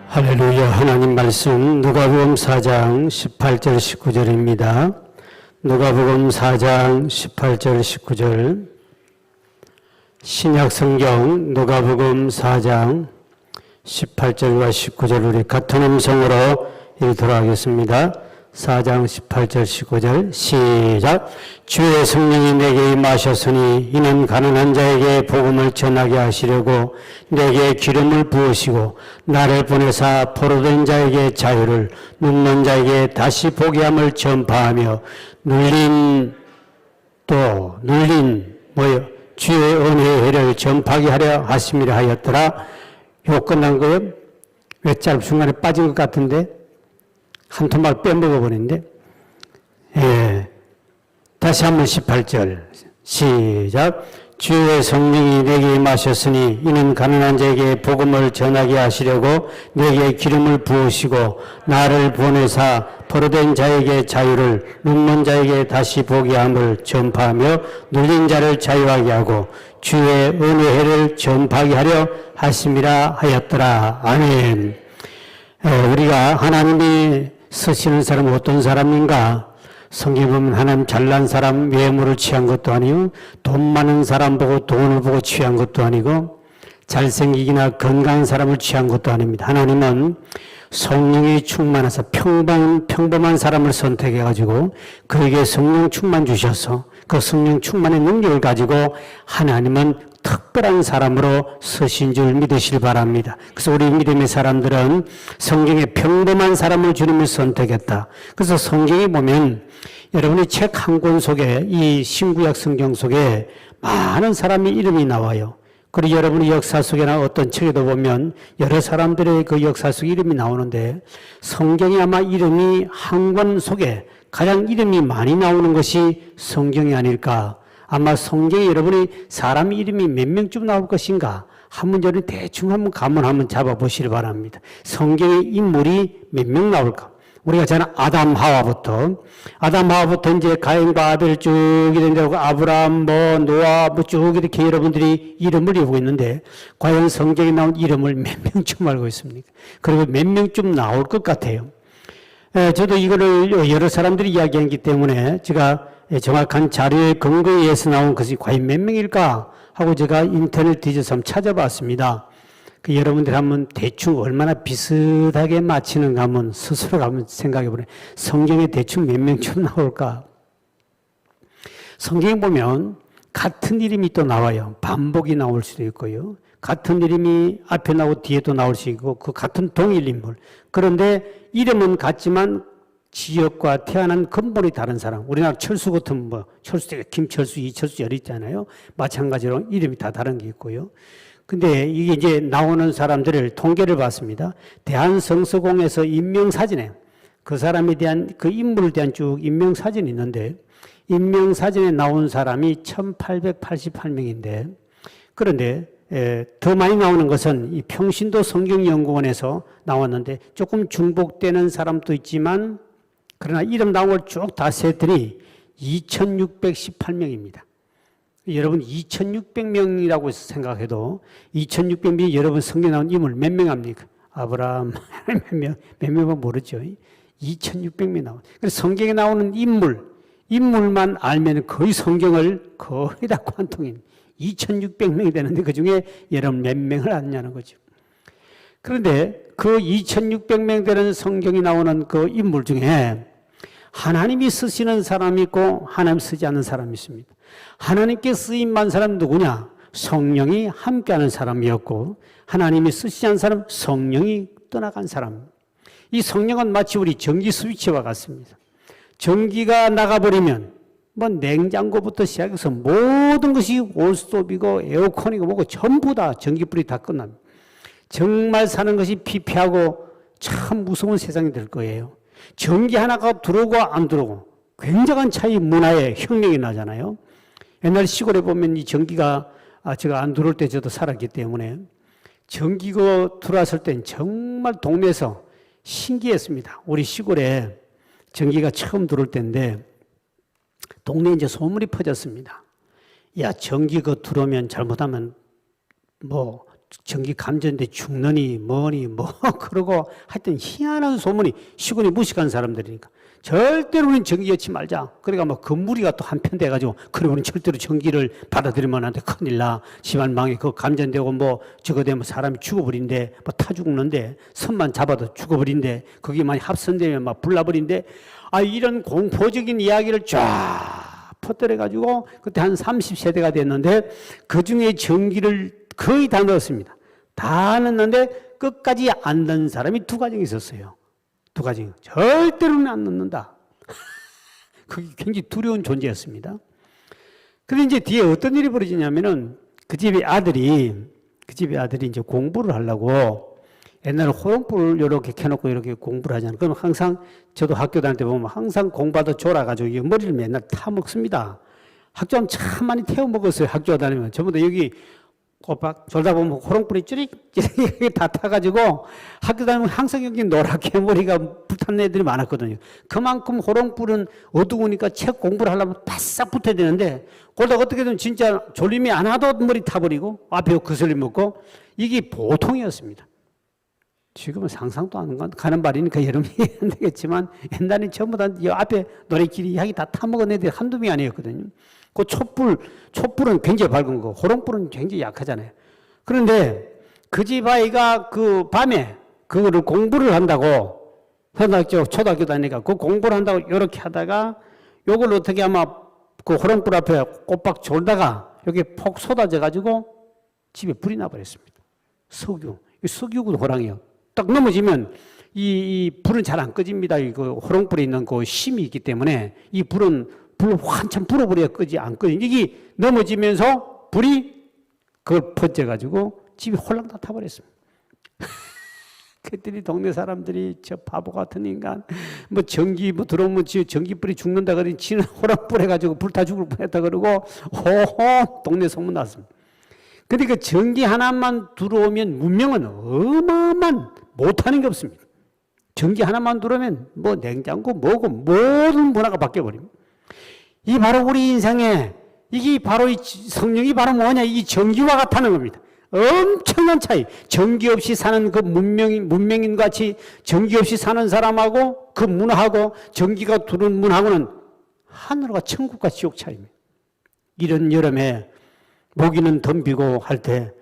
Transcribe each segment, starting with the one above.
할렐루야. 하나님 말씀 누가복음 4장 18절 19절입니다. 누가복음 4장 18절 19절 신약성경 누가복음 4장 18절과 19절 우리 같은 음성으로 읽도록 하겠습니다. 4장 18절 19절 시작. 주의 성령이 내게 임하셨으니 이는 가난한 자에게 복음을 전하게 하시려고 내게 기름을 부으시고 나를 보내사 포로된 자에게 자유를 눕는 자에게 다시 보게 함을 전파하며 눌린 주의 은혜의 해를 전파하게 하려 하심이라 하였더라. 요 끝난 거예요? 왜 짧은 순간에 빠진 것 같은데 한 토막 빼먹어 버렸는데, 다시 한번 18절 시작. 주의 성령이 내게 임하셨으니 이는 가난한 자에게 복음을 전하게 하시려고 내게 기름을 부으시고 나를 보내사 포로된 자에게 자유를 눕는 자에게 다시 보게 함을 전파하며 눌린 자를 자유하게 하고 주의 은혜를 전파하게 하려 하심이라 하였더라. 아멘. 우리가 하나님이 쓰시는 사람은 어떤 사람인가? 성경에 보면 하나님 잘난 사람 외모를 취한 것도 아니고 돈 많은 사람 보고 돈을 보고 취한 것도 아니고 잘생기기나 건강한 사람을 취한 것도 아닙니다. 하나님은 성령이 충만해서 평범한 사람을 선택해가지고 그에게 성령 충만 주셔서 그 성령 충만의 능력을 가지고 하나님은 특별한 사람으로 쓰신 줄 믿으시길 바랍니다. 그래서 우리 믿음의 사람들은 성경에 평범한 사람을 주님을 선택했다. 그래서 성경에 보면 여러분이 책 한 권 속에 이 신구약 성경 속에 많은 사람의 이름이 나와요. 그리고 여러분의 역사 속에나 어떤 책에도 보면 여러 사람들의 그 역사 속 이름이 나오는데 성경에 아마 이름이 한 권 속에 가장 이름이 많이 나오는 것이 성경이 아닐까. 아마 성경에 여러분이 사람 이름이 몇 명쯤 나올 것인가 한번 여러분 대충 한번 감을 한번 잡아보시기 바랍니다. 성경에 인물이 몇 명 나올까. 우리가 잘 아담 하와부터 이제 가인과 아벨 쭉 이런데 아브라함 노아 쭉 이렇게 여러분들이 이름을 외우고 있는데 과연 성경에 나온 이름을 몇 명쯤 알고 있습니까? 그리고 몇 명쯤 나올 것 같아요. 저도 이거를 여러 사람들이 이야기했기 때문에 제가 정확한 자료의 근거에 의해서 나온 것이 과연 몇 명일까 하고 제가 인터넷 뒤져서 한번 찾아봤습니다. 여러분들 한번 대충 얼마나 비슷하게 맞히는가 한번 스스로 한번 생각해 보래. 성경에 대충 몇 명쯤 나올까? 성경에 보면 같은 이름이 또 나와요. 반복이 나올 수도 있고요. 같은 이름이 앞에 나오고 뒤에도 나올 수 있고 그 같은 동일 인물. 그런데 이름은 같지만 지역과 태어난 근본이 다른 사람. 우리나라 철수 같은 철수, 김철수, 이철수 여러 있잖아요. 마찬가지로 이름이 다 다른 게 있고요. 근데 이게 이제 나오는 사람들을 통계를 봤습니다. 대한성서공에서 인명사진에 그 사람에 대한 그 인물에 대한 쭉 인명사진이 있는데 인명사진에 나온 사람이 1888명인데 그런데 더 많이 나오는 것은 이 평신도 성경연구원에서 나왔는데 조금 중복되는 사람도 있지만 그러나 이름 나온 걸 쭉 다 세더니 2618명입니다. 여러분 2600명이라고 생각해도 2600명이 여러분 성경에 나온 인물 몇 명 합니까? 아브라함 몇 명은 모르죠. 2600명 나온. 그래서 성경에 나오는 인물만 알면 거의 성경을 거의 다 관통입니다. 2600명이 되는데 그중에 여러분 몇 명을 아느냐는 거죠. 그런데 그 2600명 되는 성경이 나오는 그 인물 중에 하나님이 쓰시는 사람이 있고 하나님 쓰지 않는 사람이 있습니다. 하나님께 쓰임받은 사람은 누구냐? 성령이 함께하는 사람이었고 하나님이 쓰시지 않는 사람, 성령이 떠나간 사람. 이 성령은 마치 우리 전기 스위치와 같습니다. 전기가 나가버리면 냉장고부터 시작해서 모든 것이 올스톱이고 에어컨이고 뭐고 전부 다 전기불이 다 끝납니다. 정말 사는 것이 피폐하고 참 무서운 세상이 될 거예요. 전기 하나가 들어오고 안 들어오고 굉장한 차이 문화의 혁명이 나잖아요. 옛날 시골에 보면 이 전기가 제가 안 들어올 때 저도 살았기 때문에 전기가 들어왔을 땐 정말 동네에서 신기했습니다. 우리 시골에 전기가 처음 들어올 때인데 동네에 이제 소문이 퍼졌습니다. 야, 전기가 들어오면 잘못하면 전기 감전돼 죽느니 뭐니 뭐 그러고 하여튼 희한한 소문이 시골이 무식한 사람들이니까 절대로 우리는 전기 여치 말자. 그러니까 뭐 건물이가 또 한편 돼가지고 그래 우리는 절대로 전기를 받아들이면 안 돼. 큰일 나. 집안 망해. 그거 감전되고 뭐 저거 되면 사람이 죽어버린대. 뭐 타 죽는데 선만 잡아도 죽어버린대. 거기 많이 합선되면 막 불나버린대. 아 이런 공포적인 이야기를 쫙 퍼뜨려가지고 그때 한 30세대가 됐는데 그중에 전기를 거의 다 넣었습니다. 다 넣었는데 끝까지 안 넣은 사람이 2가정이 있었어요. 2가정. 절대로는 안 넣는다. 그게 굉장히 두려운 존재였습니다. 그런데 이제 뒤에 어떤 일이 벌어지냐면은 그 집의 아들이 이제 공부를 하려고 옛날에 호롱불을 이렇게 켜놓고 이렇게 공부를 하잖아요. 그럼 항상 저도 학교 다닐 때 보면 항상 공부하다 졸아가지고 머리를 맨날 타먹습니다. 학교하면 참 많이 태워 먹었어요. 학교 다니면. 전부 다 여기 꼬박 졸다 보면 호롱불이 찌릿찌릿 다 타가지고 학교 다니면 항상 여기 노랗게 머리가 불탄 애들이 많았거든요. 그만큼 호롱불은 어두우니까 책 공부를 하려면 바싹 붙어야 되는데 그러다 어떻게든 진짜 졸림이 안 와도 머리 타버리고 앞에 그슬림 먹고 이게 보통이었습니다. 지금은 상상도 안 가는 말이니까 여러분이 안 되겠지만 옛날엔 전부 다 앞에 노래끼리 이야기 다 타먹은 애들이 한두 명이 아니었거든요. 그 촛불은 굉장히 밝은 거고 호롱불은 굉장히 약하잖아요. 그런데 그 집 아이가 그 밤에 그거를 공부를 한다고 초등학교 다니니까 그 공부를 한다고 이렇게 하다가 요걸 어떻게 아마 그 호롱불 앞에 꼬박 졸다가 여기 폭 쏟아져 가지고 집에 불이 나버렸습니다. 석유구 호랑이요. 딱 넘어지면 이 불은 잘 안 꺼집니다. 그 호롱불에 있는 그 심이 있기 때문에 이 불은 한참 불어버려야 안 꺼지. 이게 넘어지면서 불이 그걸 퍼져가지고 집이 홀랑 다 타버렸습니다. 그랬더니 동네 사람들이 저 바보 같은 인간, 뭐 전기 들어오면 전기불이 죽는다 그러니 지는 호랑불 해가지고 불타 죽을 뻔했다 그러고 호호 동네 소문 났습니다. 근데 그 전기 하나만 들어오면 문명은 어마어마한 못하는 게 없습니다. 전기 하나만 들어오면 뭐 냉장고 뭐고 모든 문화가 바뀌어버립니다. 이 바로 우리 인생에 이게 바로 이 성령이 바로 뭐냐 이 전기와 같다는 겁니다. 엄청난 차이. 전기 없이 사는 그 문명인 같이 전기 없이 사는 사람하고 그 문화하고 전기가 들어오는 문화하고는 하늘과 천국과 지옥 차이입니다. 이런 여름에 모기는 덤비고 할 때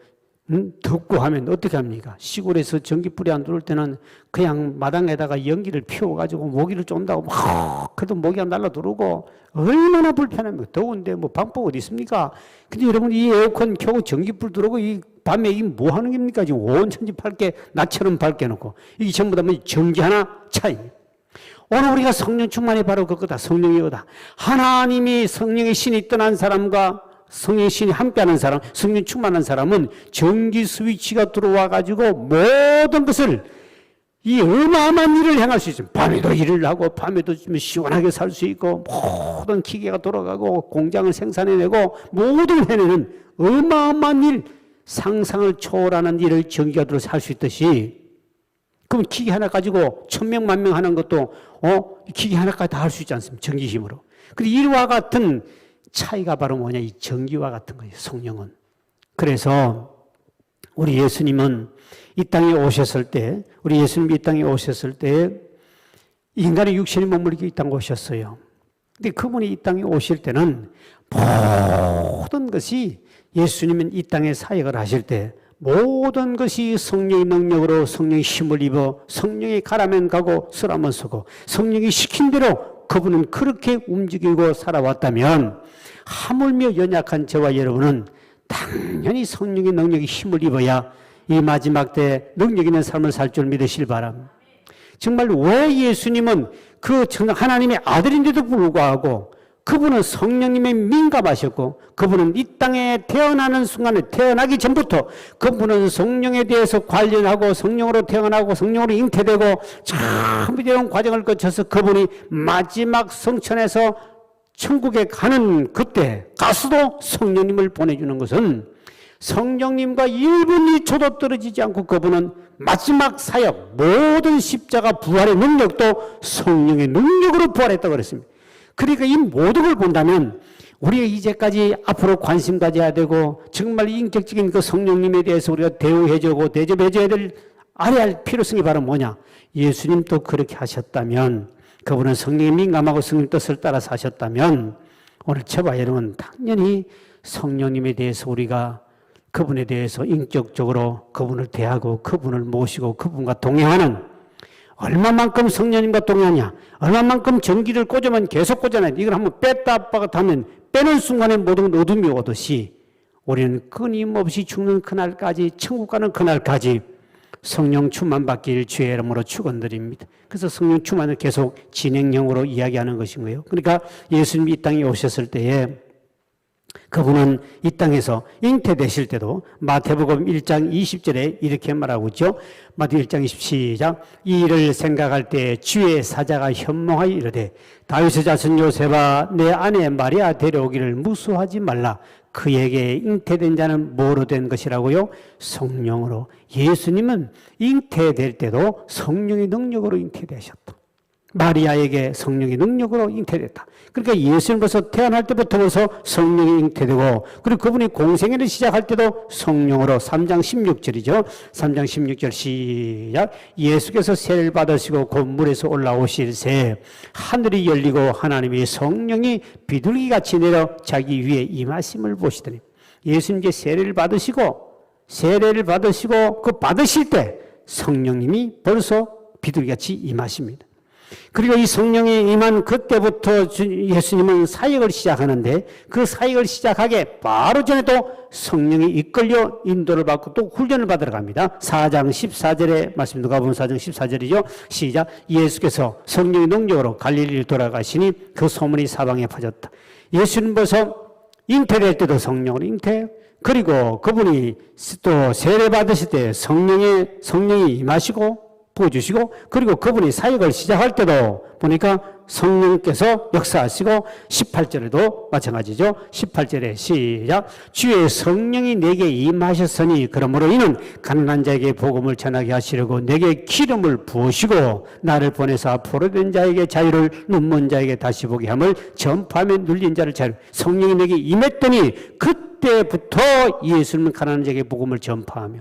덥고 하면 어떻게 합니까? 시골에서 전기불이 안 들어올 때는 그냥 마당에다가 연기를 피워가지고 모기를 쫀다고 막 그래도 모기가 날라들어오고 얼마나 불편합니까? 더운데 뭐 방법 어디 있습니까? 근데 여러분 이 에어컨 켜고 전기불 들어오고 이 밤에 이 뭐 하는 겁니까? 지금 온 천지 밝게 낮처럼 밝게 놓고 이게 전부 다 전기 하나 차이. 오늘 우리가 성령 충만이 바로 그거다. 성령이거다. 하나님이 성령의 신이 떠난 사람과 성령의 신이 함께하는 사람, 성령 충만한 사람은 전기 스위치가 들어와가지고 모든 것을 이 어마어마한 일을 행할 수 있습니다. 밤에도 일을 하고 밤에도 시원하게 살 수 있고 모든 기계가 돌아가고 공장을 생산해내고 모든 해내는 어마어마한 일, 상상을 초월하는 일을 전기가 들어서 할 수 있듯이 그럼 기계 하나 가지고 1000명, 10,000명 하는 것도 기계 하나까지 다 할 수 있지 않습니까? 전기 힘으로. 근데 이와 같은 차이가 바로 뭐냐? 이 전기와 같은 거예요. 성령은. 그래서 우리 예수님은 이 땅에 오셨을 때, 인간의 육신의 몸을 입고 이 땅에 오셨어요. 근데 그분이 이 땅에 오실 때는 모든 것이 예수님은 이 땅에 사역을 하실 때 모든 것이 성령의 능력으로 성령의 힘을 입어 성령이 가라면 가고 서라면 서고 성령이 시킨 대로 그분은 그렇게 움직이고 살아왔다면 하물며 연약한 저와 여러분은 당연히 성령의 능력의 힘을 입어야 이 마지막 때 능력 있는 삶을 살 줄 믿으시길 바랍니다. 정말 왜 예수님은 그 하나님의 아들인데도 불구하고 그분은 성령님에 민감하셨고 그분은 이 땅에 태어나는 순간에 태어나기 전부터 그분은 성령에 대해서 관련하고 성령으로 태어나고 성령으로 잉태되고 참비대한 과정을 거쳐서 그분이 마지막 성천에서 천국에 가는 그때 가서도 성령님을 보내주는 것은 성령님과 1분 1초도 떨어지지 않고 그분은 마지막 사역 모든 십자가 부활의 능력도 성령의 능력으로 부활했다고 그랬습니다. 그러니까 이 모든 걸 본다면 우리가 이제까지 앞으로 관심 가져야 되고 정말 인격적인 그 성령님에 대해서 우리가 대우해주고 대접해줘야 될 알아야 할 필요성이 바로 뭐냐? 예수님도 그렇게 하셨다면, 그분은 성령에 민감하고 성령 뜻을 따라서 하셨다면, 오늘 저와 여러분 당연히 성령님에 대해서 우리가 그분에 대해서 인격적으로 그분을 대하고 그분을 모시고 그분과 동행하는, 얼마만큼 성령님과 동행하냐, 얼마만큼 전기를 꽂으면 계속 꽂아놔야 돼. 이걸 한번 뺐다 뺐다 하면 빼는 순간에 모든 어둠이 오듯이 우리는 끊임없이 죽는 그날까지, 천국 가는 그날까지 성령 충만 받길 주의 이름으로 축원드립니다. 그래서 성령 충만을 계속 진행형으로 이야기하는 것인 거예요. 그러니까 예수님이 이 땅에 오셨을 때에 그분은 이 땅에서 잉태되실 때도 마태복음 1장 20절에 이렇게 말하고 있죠. 마태 1장 20 시작. 이 일을 생각할 때 주의 사자가 현몽하여 이르되 다윗의 자손 요셉아 내 아내 마리아 데려오기를 무수하지 말라. 그에게 잉태된 자는 뭐로 된 것이라고요? 성령으로. 예수님은 잉태될 때도 성령의 능력으로 잉태되셨다. 마리아에게 성령의 능력으로 잉태됐다. 그러니까 예수님 벌써 태어날 때부터 벌써 성령이 잉태되고, 그리고 그분이 공생애를 시작할 때도 성령으로. 3장 16절이죠. 3장 16절 시작. 예수께서 세례를 받으시고 곧 물에서 올라오실새 하늘이 열리고 하나님의 성령이 비둘기같이 내려 자기 위에 임하심을 보시더니, 예수님께 세례를 받으시고 그 받으실 때 성령님이 벌써 비둘기같이 임하십니다. 그리고 이 성령이 임한 그때부터 예수님은 사역을 시작하는데, 그 사역을 시작하기 바로 전에도 성령이 이끌려 인도를 받고 또 훈련을 받으러 갑니다. 4장 14절의 말씀, 누가복음 4장 14절이죠. 시작. 예수께서 성령의 능력으로 갈릴리를 돌아가시니 그 소문이 사방에 퍼졌다. 예수님 벌써 잉태될 때도 성령으로 잉태, 그리고 그분이 또 세례 받으실 때 성령이 임하시고 부어주시고, 그리고 그분이 사역을 시작할 때도 보니까 성령께서 역사하시고, 18절에도 마찬가지죠. 18절에 시작. 주의 성령이 내게 임하셨으니 그러므로 이는 가난한 자에게 복음을 전하게 하시려고 내게 기름을 부으시고 나를 보내사 포로된 자에게 자유를, 눈먼 자에게 다시 보게 함을, 전파하며 눌린 자를 자유. 성령이 내게 임했더니 그때부터 예수님은 가난한 자에게 복음을 전파하며,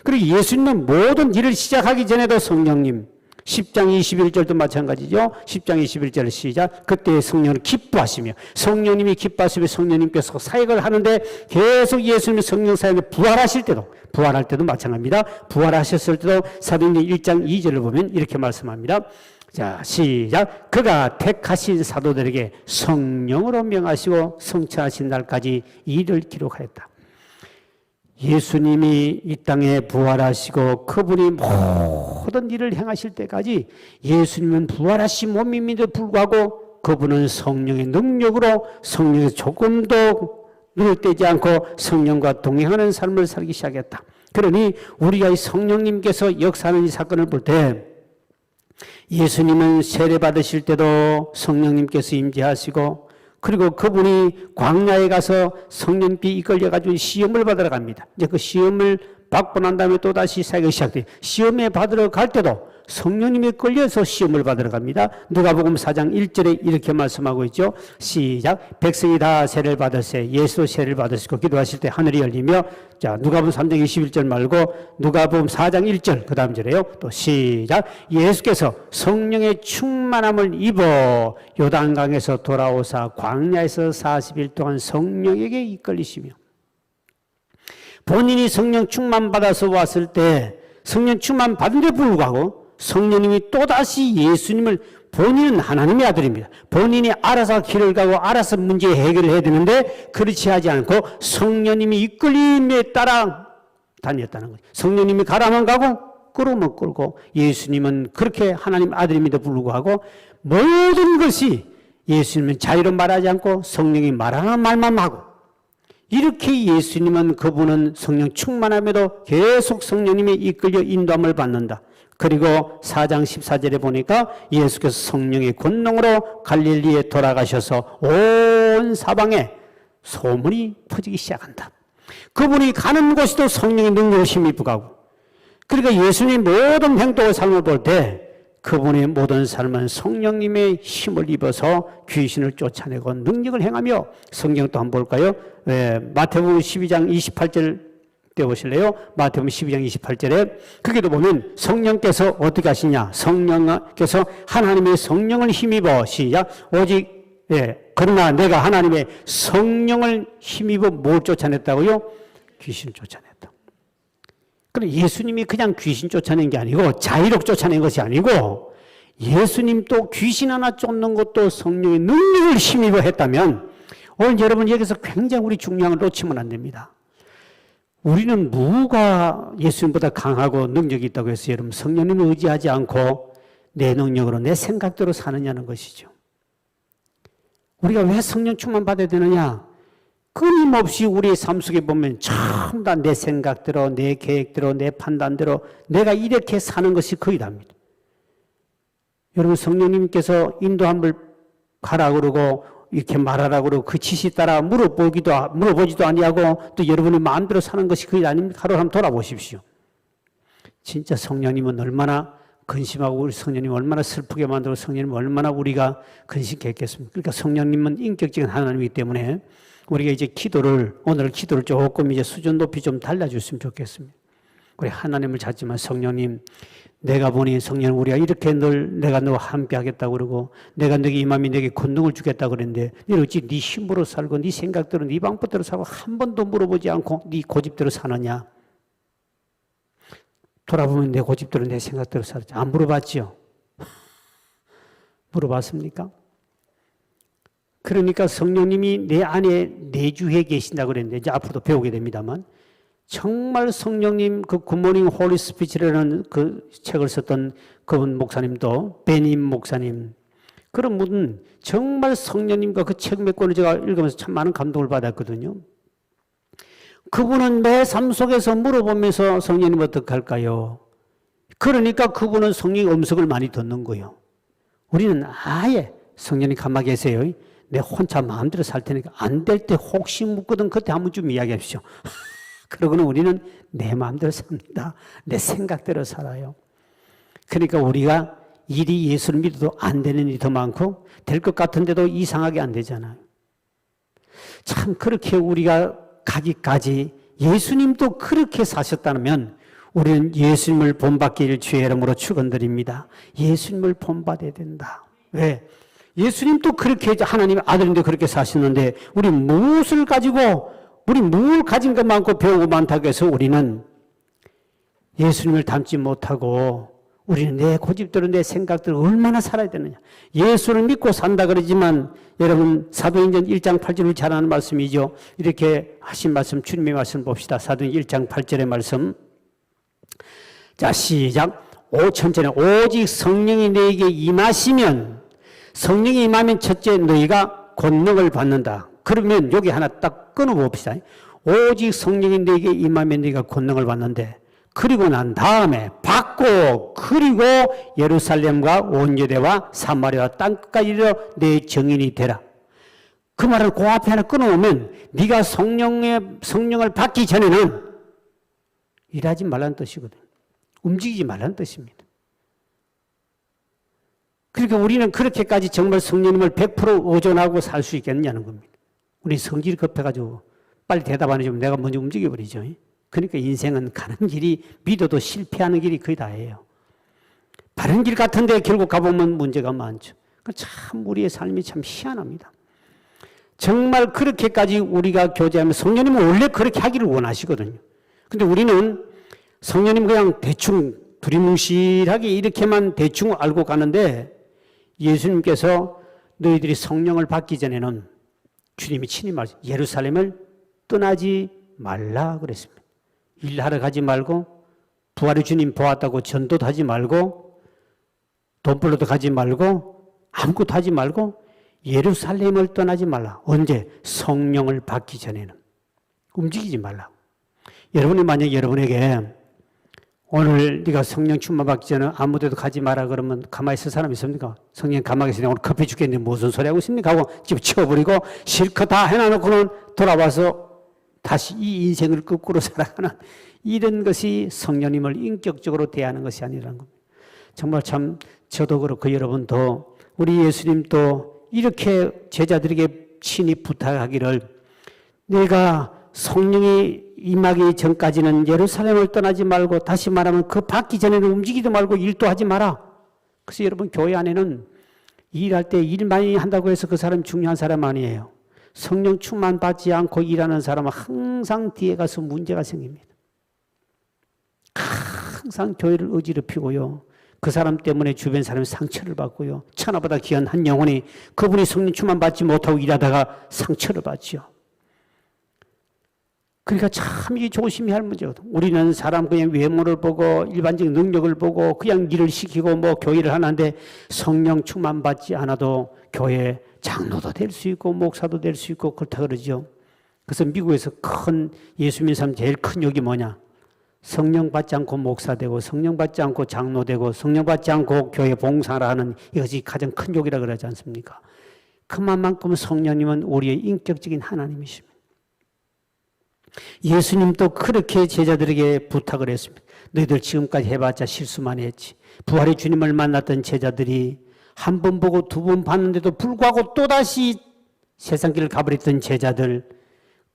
그리고 예수님은 모든 일을 시작하기 전에도 성령님, 10장 21절도 마찬가지죠. 10장 21절 시작. 그때 성령을 기뻐하시며, 성령님이 기뻐하시며 성령님께서 사역을 하는데 계속 예수님의 성령 사역을 부활할 때도 마찬가지입니다. 부활하셨을 때도 사도행전 1장 2절을 보면 이렇게 말씀합니다. 자, 시작. 그가 택하신 사도들에게 성령으로 명하시고 성취하신 날까지 일을 기록하였다. 예수님이 이 땅에 부활하시고 그분이 모든 일을 행하실 때까지 예수님은 부활하신 몸임에도 불구하고 그분은 성령의 능력으로, 성령에 조금도 눈을 떼지 않고 성령과 동행하는 삶을 살기 시작했다. 그러니 우리가 이 성령님께서 역사하는 이 사건을 볼 때, 예수님은 세례 받으실 때도 성령님께서 임재하시고, 그리고 그분이 광야에 가서 성령님께 이끌려가지고 시험을 받으러 갑니다. 이제 그 시험을 받고 난 다음에 또 다시 사역이 시작돼요. 시험에 받으러 갈 때도 성령님이 끌려서 시험을 받으러 갑니다. 누가복음 4장 1절에 이렇게 말씀하고 있죠. 시작. 백성이 다 세례를 받으세. 예수도 세례를 받으시고 기도하실 때 하늘이 열리며, 자, 누가복음 3장 21절 말고 누가복음 4장 1절 그 다음 절에요. 또 시작. 예수께서 성령의 충만함을 입어 요단강에서 돌아오사 광야에서 40일 동안 성령에게 이끌리시며, 본인이 성령 충만 받아서 왔을 때 성령 충만 받은 데 불구하고 성령님이 또다시 예수님을, 본인은 하나님의 아들입니다. 본인이 알아서 길을 가고 알아서 문제 해결을 해야 되는데 그렇지 하지 않고 성령님이 이끌림에 따라 다녔다는 거예요. 성령님이 가라면 가고 끌으면 끌고, 예수님은 그렇게 하나님 아들임에도 불구하고 모든 것이 예수님은 자유로 말하지 않고 성령이 말하는 말만 하고, 이렇게 예수님은, 그분은 성령 충만함에도 계속 성령님이 이끌려 인도함을 받는다. 그리고 4장 14절에 보니까 예수께서 성령의 권능으로 갈릴리에 돌아가셔서 온 사방에 소문이 퍼지기 시작한다. 그분이 가는 곳에도 성령의 능력으로 힘이 부가고, 그러니까 예수님의 모든 행동의 삶을 볼 때 그분의 모든 삶은 성령님의 힘을 입어서 귀신을 쫓아내고 능력을 행하며 성경 또 한번 볼까요? 마태복음 12장 28절 떼보실래요? 마태복음 12장 28절에 거기도 보면 성령께서 어떻게 하시냐? 성령께서 하나님의 성령을 힘입어 시작 오직 그러나 내가 하나님의 성령을 힘입어 뭘 쫓아냈다고요? 귀신을 쫓아냈다. 그럼 예수님이 그냥 귀신 쫓아낸 게 아니고 자의로 쫓아낸 것이 아니고 예수님 또 귀신 하나 쫓는 것도 성령의 능력을 힘입어 했다면 오늘 여러분 여기서 굉장히 우리 중요한 걸 놓치면 안 됩니다. 우리는 무가 예수님보다 강하고 능력이 있다고 해서 여러분 성령님을 의지하지 않고 내 능력으로 내 생각대로 사느냐는 것이죠. 우리가 왜 성령 충만 받아야 되느냐? 끊임없이 우리의 삶 속에 보면 전부 다 내 생각대로 내 계획대로 내 판단대로 내가 이렇게 사는 것이 거의 답니다. 여러분 성령님께서 인도함을 가라 그러고 이렇게 말하라 그러고 그 지시 따라 물어보지도 아니하고 또 여러분의 마음대로 사는 것이 그게 아닙니까? 하루 한번 돌아보십시오. 진짜 성령님은 얼마나 근심하고 우리 성령님 얼마나 슬프게 만들고 성령님 얼마나 우리가 근심케 했겠습니까? 그러니까 성령님은 인격적인 하나님이기 때문에 우리가 이제 오늘 기도를 조금 이제 수준 높이 좀 달라줬으면 좋겠습니다. 우리 하나님을 찾지만 성령님, 내가 보니 성령님 우리가 이렇게 내가 너와 함께 하겠다고 그러고 내가 너에게 임함이 내게 권능을 주겠다고 그랬는데 너는 어찌 네 힘으로 살고 네 생각대로 네 방법대로 살고 한 번도 물어보지 않고 네 고집대로 사느냐? 돌아보면 내 고집대로 내 생각대로 살았지. 안 물어봤지요? 물어봤습니까? 그러니까 성령님이 내 안에 내주해 계신다고 그랬는데 이제 앞으로도 배우게 됩니다만 정말 성령님 그 굿모닝 홀리 스피치라는 그 책을 썼던 그분 목사님도 베님 목사님 그런 분은 정말 성령님과 그 책 몇 권을 제가 읽으면서 참 많은 감동을 받았거든요. 그분은 내 삶 속에서 물어보면서 성령님 어떻게 할까요? 그러니까 그분은 성령의 음성을 많이 듣는 거예요. 우리는 아예 성령님 가만히 계세요. 내 혼자 마음대로 살 테니까 안 될 때 혹시 묻거든 그때 한 번쯤 이야기하십시오. 그러고는 우리는 내 마음대로 삽니다. 내 생각대로 살아요. 그러니까 우리가 일이 예수를 믿어도 안 되는 일이 더 많고 될 것 같은데도 이상하게 안 되잖아요. 참 그렇게 우리가 가기까지 예수님도 그렇게 사셨다면 우리는 예수님을 본받기를 주의 이름으로 축원드립니다. 예수님을 본받아야 된다. 왜? 예수님도 그렇게 하나님의 아들인데 그렇게 사셨는데 우리 무엇을 가지고 우리 뭘 가진 것 많고 배우고 많다고 해서 우리는 예수님을 닮지 못하고 우리는 내 고집대로 내 생각대로 얼마나 살아야 되느냐. 예수를 믿고 산다 그러지만 여러분 사도행전 1장 8절을 잘 아는 말씀이죠. 이렇게 하신 말씀 주님의 말씀 봅시다. 사도행전 1장 8절의 말씀. 자 시작. 천천히 오직 성령이 너에게 임하시면 성령이 임하면 첫째 너희가 권능을 받는다. 그러면 여기 하나 딱 끊어봅시다. 오직 성령이 너에게 임하면 너희가 권능을 받는데 그리고 난 다음에 받고 그리고 예루살렘과 온 유대와 사마리아와 땅끝까지 이르러 내 증인이 되라. 그 말을 그 앞에 하나 끊어오면 네가 성령을 받기 전에는 일하지 말라는 뜻이거든. 움직이지 말라는 뜻입니다. 그러니까 우리는 그렇게까지 정말 성령님을 100% 의존하고 살 수 있겠느냐는 겁니다. 우리 성질이 급해가지고 빨리 대답 안 해주면 내가 먼저 움직여버리죠. 그러니까 인생은 가는 길이 믿어도 실패하는 길이 거의 다예요. 바른 길 같은데 결국 가보면 문제가 많죠. 참 우리의 삶이 참 희한합니다. 정말 그렇게까지 우리가 교제하면 성령님은 원래 그렇게 하기를 원하시거든요. 근데 우리는 성령님 그냥 대충 두리뭉실하게 이렇게만 대충 알고 가는데 예수님께서 너희들이 성령을 받기 전에는 주님이 친히 말씀 예루살렘을 떠나지 말라 그랬습니다. 일하러 가지 말고 부활의 주님 보았다고 전도도 하지 말고 돈 벌러도 가지 말고 아무것도 하지 말고 예루살렘을 떠나지 말라. 언제? 성령을 받기 전에는. 움직이지 말라. 여러분이 만약 여러분에게 오늘 네가 성령 충만 받기 전에 아무 데도 가지 마라 그러면 가만히 있을 사람 있습니까? 성령 가만히 있으니 오늘 급해 죽겠는데 무슨 소리 하고 있습니까? 하고 집 치워버리고 실컷 다 해놔놓고는 돌아와서 다시 이 인생을 거꾸로 살아가는 이런 것이 성령님을 인격적으로 대하는 것이 아니라는 겁니다. 정말 참 저도 그렇고 여러분도 우리 예수님도 이렇게 제자들에게 친히 부탁하기를 내가 성령이 임하기 전까지는 예루살렘을 떠나지 말고 다시 말하면 그 받기 전에는 움직이도 말고 일도 하지 마라. 그래서 여러분 교회 안에는 일할 때 일 많이 한다고 해서 그 사람 중요한 사람 아니에요. 성령 충만 받지 않고 일하는 사람은 항상 뒤에 가서 문제가 생깁니다. 항상 교회를 어지럽히고요. 그 사람 때문에 주변 사람이 상처를 받고요. 천하보다 귀한 한 영혼이 그분이 성령 충만 받지 못하고 일하다가 상처를 받죠. 그러니까 참 이게 조심해야 할 문제거든. 우리는 사람 그냥 외모를 보고 일반적인 능력을 보고 그냥 일을 시키고 뭐 교회를 하는데 성령 충만 받지 않아도 교회 장로도 될 수 있고 목사도 될 수 있고 그렇다 그러죠. 그래서 미국에서 큰 예수 믿는 사람 제일 큰 욕이 뭐냐? 성령 받지 않고 목사 되고 성령 받지 않고 장로 되고 성령 받지 않고 교회 봉사를 하는 이것이 가장 큰 욕이라 그러지 않습니까? 그만큼 성령님은 우리의 인격적인 하나님이십니다. 예수님도 그렇게 제자들에게 부탁을 했습니다. 너희들 지금까지 해봤자 실수만 했지. 부활의 주님을 만났던 제자들이 한 번 보고 두 번 봤는데도 불구하고 또다시 세상 길을 가버렸던 제자들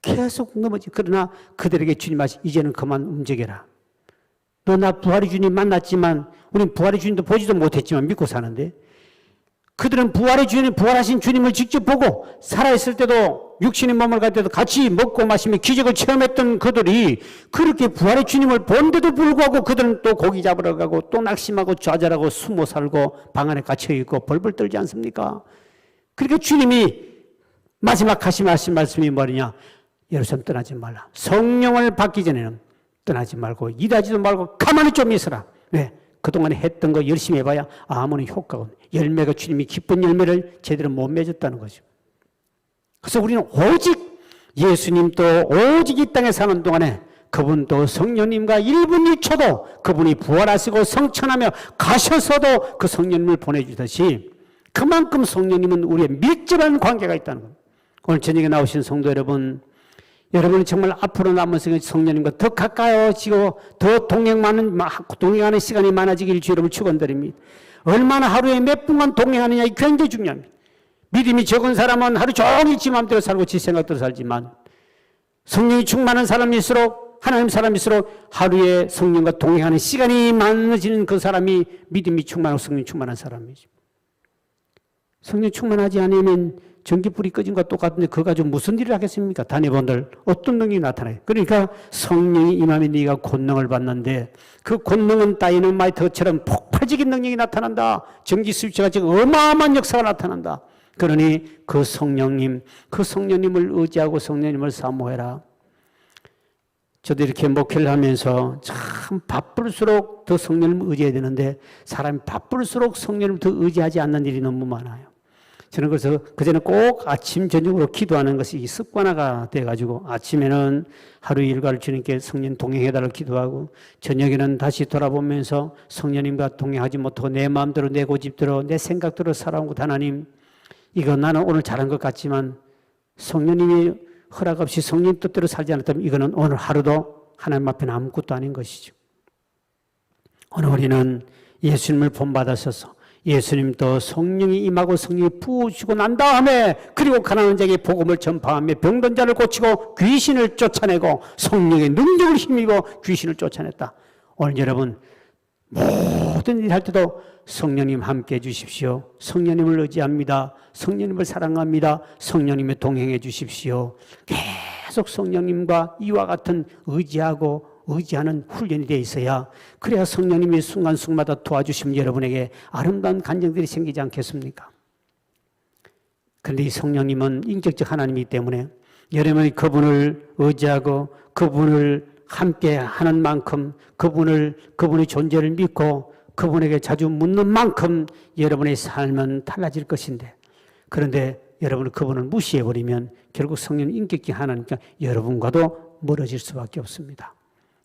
계속 넘어지. 그러나 그들에게 주님 하시 이제는 그만 움직여라. 너 나 부활의 주님 만났지만 우린 부활의 주님도 보지도 못했지만 믿고 사는데 그들은 부활의 주님, 부활하신 주님을 직접 보고 살아있을 때도 육신의 몸을 갈 때도 같이 먹고 마시며 기적을 체험했던 그들이 그렇게 부활의 주님을 본데도 불구하고 그들은 또 고기 잡으러 가고 또 낙심하고 좌절하고 숨어 살고 방 안에 갇혀있고 벌벌 떨지 않습니까? 그러니까 주님이 마지막 하신 말씀이 뭐냐? 예루살렘 떠나지 말라. 성령을 받기 전에는 떠나지 말고 일하지도 말고 가만히 좀 있어라. 왜? 그동안에 했던 거 열심히 해봐야 아무런 효과가 없네. 열매가 주님이 기쁜 열매를 제대로 못 맺었다는 거죠. 그래서 우리는 오직 예수님도 오직 이 땅에 사는 동안에 그분도 성령님과 1분 1초도 그분이 부활하시고 성천하며 가셔서도 그 성령님을 보내주듯이 그만큼 성령님은 우리의 밀접한 관계가 있다는 겁니다. 오늘 저녁에 나오신 성도 여러분, 여러분은 정말 앞으로 남은 성령님과 더 가까워지고 더 동행하는 시간이 많아지길 주 여러분 축원드립니다. 얼마나 하루에 몇 분간 동행하느냐 굉장히 중요합니다. 믿음이 적은 사람은 하루 종일 지 마음대로 살고 지 생각대로 살지만 성령이 충만한 사람일수록 하나님 사람일수록 하루에 성령과 동행하는 시간이 많아지는 그 사람이 믿음이 충만하고 성령이 충만한 사람이죠. 성령 충만하지 않으면 전기불이 꺼진 것과 똑같은데 그거 가지고 무슨 일을 하겠습니까? 다니본들 어떤 능력이 나타나요? 그러니까 성령이 임하면 네가 권능을 받는데 그 권능은 다이너마이트처럼 폭발적인 능력이 나타난다. 전기 스위치가 지금 어마어마한 역사가 나타난다. 그러니 그 성령님을 의지하고 성령님을 사모해라. 저도 이렇게 목회를 하면서 참 바쁠수록 더 성령님을 의지해야 되는데 사람이 바쁠수록 성령님을 더 의지하지 않는 일이 너무 많아요. 저는 그래서 그전에 꼭 아침 저녁으로 기도하는 것이 습관화가 돼가지고 아침에는 하루 일과를 주님께 성령 동행해달라고 기도하고 저녁에는 다시 돌아보면서 성령님과 동행하지 못하고 내 마음대로 내 고집대로 내 생각대로 살아온 것 하나님, 이거 나는 오늘 잘한 것 같지만 성령님이 허락 없이 성령 뜻대로 살지 않았다면 이거는 오늘 하루도 하나님 앞에는 아무것도 아닌 것이죠. 오늘 우리는 예수님을 본받으셔서 예수님도 성령이 임하고 성령이 부으시고 난 다음에 그리고 가난한 자에게 복음을 전파하며 병든 자를 고치고 귀신을 쫓아내고 성령의 능력을 힘입어 귀신을 쫓아냈다. 오늘 여러분 모든 일 할 때도 성령님 함께 해 주십시오. 성령님을 의지합니다. 성령님을 사랑합니다. 성령님의 동행해 주십시오. 계속 성령님과 이와 같은 의지하는 훈련이 되어 있어야 그래야 성령님이 순간순간마다 도와주시면 여러분에게 아름다운 간증들이 생기지 않겠습니까? 그런데 이 성령님은 인격적 하나님이기 때문에 여러분이 그분을 의지하고 그분을 함께 하는 만큼 그분의 존재를 믿고 그분에게 자주 묻는 만큼 여러분의 삶은 달라질 것인데 그런데 여러분은 그분을 무시해버리면 결국 성령 인격적인 하나님과 여러분과도 멀어질 수밖에 없습니다.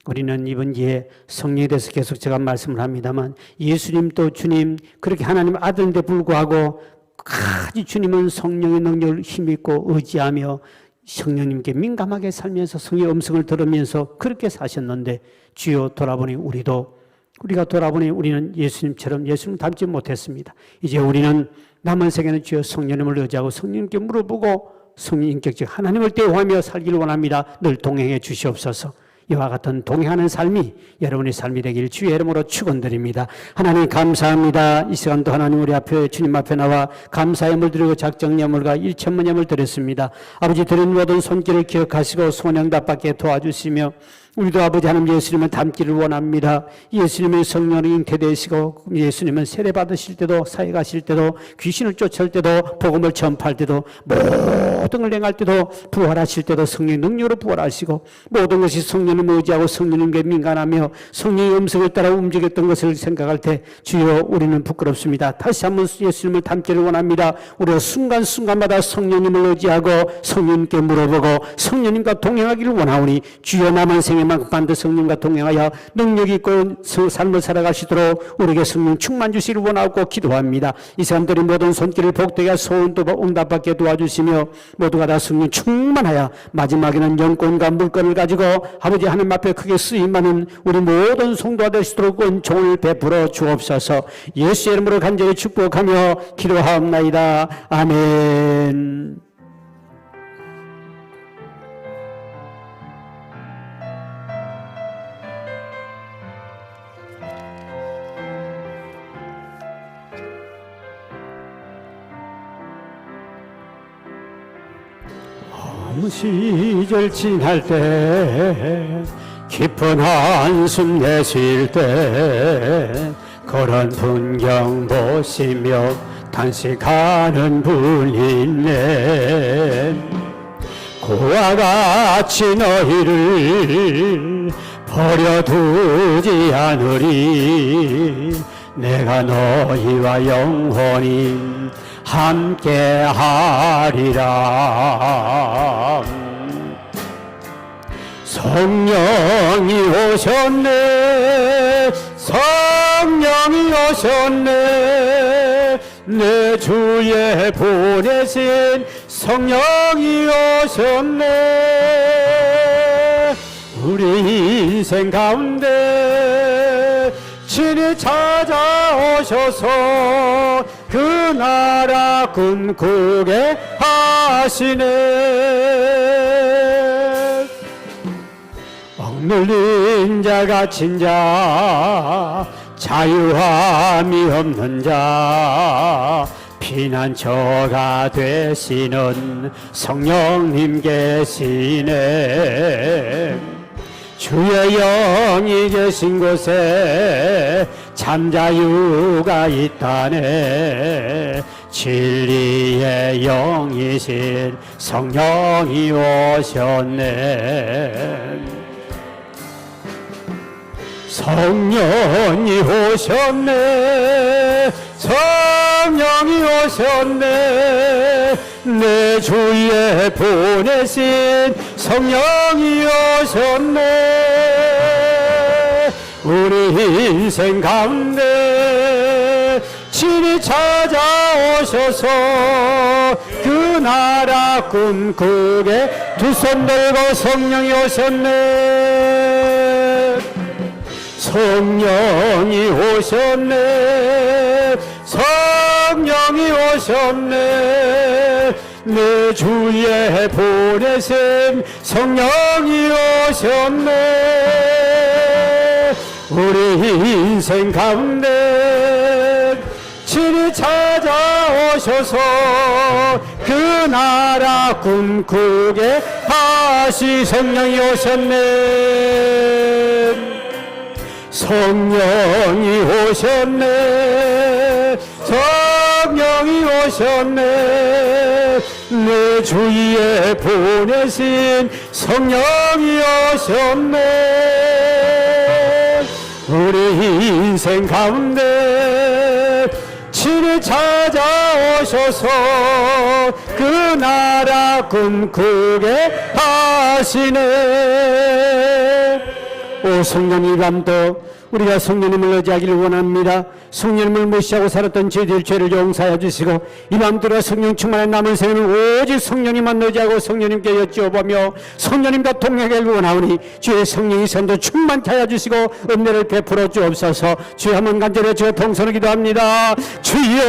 우리는 이번 기회에 성령에 대해서 계속 제가 말씀을 합니다만 예수님도 주님 그렇게 하나님 아들인데 불구하고 아주 주님은 성령의 능력을 힘입고 의지하며 성령님께 민감하게 살면서 성령의 음성을 들으면서 그렇게 사셨는데 주여 돌아보니 우리도 우리가 돌아보니 우리는 예수님처럼 예수님 닮지 못했습니다. 이제 우리는 남은 생에는 주여 성령님을 의지하고 성령님께 물어보고 성령 인격적 하나님을 대우하며 살기를 원합니다. 늘 동행해 주시옵소서. 이와 같은 동행하는 삶이 여러분의 삶이 되길 주의 이름으로 축원드립니다. 하나님 감사합니다. 이 시간도 하나님 우리 앞에 주님 앞에 나와 감사의 예물 드리고 작정 예물과 일천만 예물 드렸습니다. 아버지 드린 모든 손길을 기억하시고 소명답게 도와주시며 우리도 아버지 하나님 예수님을 닮기를 원합니다. 예수님의 성령을 잉태되시고 예수님은 세례 받으실 때도 사회 가실 때도 귀신을 쫓을 때도 복음을 전파할 때도 모든 걸 행할 때도 부활하실 때도 성령의 능력으로 부활하시고 모든 것이 성령을 의지하고 성령님께 민감하며 성령의 음성을 따라 움직였던 것을 생각할 때 주여 우리는 부끄럽습니다. 다시 한번 예수님을 닮기를 원합니다. 우리가 순간순간마다 성령님을 의지하고 성령님께 물어보고 성령님과 동행하기를 원하오니 주여 남은 생에 만큼 반드시 성령과 동행하여 능력이 있고 삶을 살아가시도록 우리에게 성령 충만 주시기를 원하고 기도합니다. 이 사람들이 모든 손길을 복되게 하여 소원도 응답받게 도와주시며 모두가 다 성령 충만하여 마지막에는 영권과 물건을 가지고 아버지 하나님 앞에 크게 쓰임받는 우리 모든 성도가 되시도록 은총을 베풀어 주옵소서. 예수의 이름으로 간절히 축복하며 기도하옵나이다. 아멘. 시절 지날 때 깊은 한숨 내쉴 때 그런 풍경 보시며 탄식하는 분이 있네. 그와 같이 너희를 버려두지 않으리. 내가 너희와 영원히 함께 하리라. 성령이 오셨네. 성령이 오셨네. 내 주에 보내신 성령이 오셨네. 우리 인생 가운데 친히 찾아오셔서 그 나라 꿈꾸게 하시네. 억눌린 자 갇힌 자 자유함이 없는 자 피난처가 되시는 성령님 계시네. 주의 영이 계신 곳에 잠자유가 있다네. 진리의 영이신 성령이 오셨네. 성령이 오셨네. 성령이 오셨네. 내 주위에 보내신 성령이 오셨네. 우리 인생 가운데 친히 찾아오셔서 그 나라 꿈꾸게 두 손 들고 성령이 오셨네. 성령이 오셨네. 성령이 오셨네. 내 주위에 보내신 성령이 오셨네. 우리 인생 가운데 친히 찾아오셔서 그 나라 꿈꾸게 하시. 성령이 오셨네. 성령이 오셨네. 성령이 오셨네. 내 주위에 보내신 성령이 오셨네. 우리 인생 가운데 친히 찾아오셔서 그 나라 꿈꾸게 하시네. 오 성령님 감도 우리가 성령님을 의지하기를 원합니다. 성령님을 무시하고 살았던 저희들 죄를 용서하여 주시고 이 맘들어 성령 충만한 남은 생에는 오직 성령님만 의지하고 성령님께 여쭈어보며 성령님과 동행하기를 원하오니 주의 성령이 선도 충만케 하여 주시고 은혜를 베풀어 주옵소서. 주여 한번 간절히 주여 동선을 기도합니다. 주여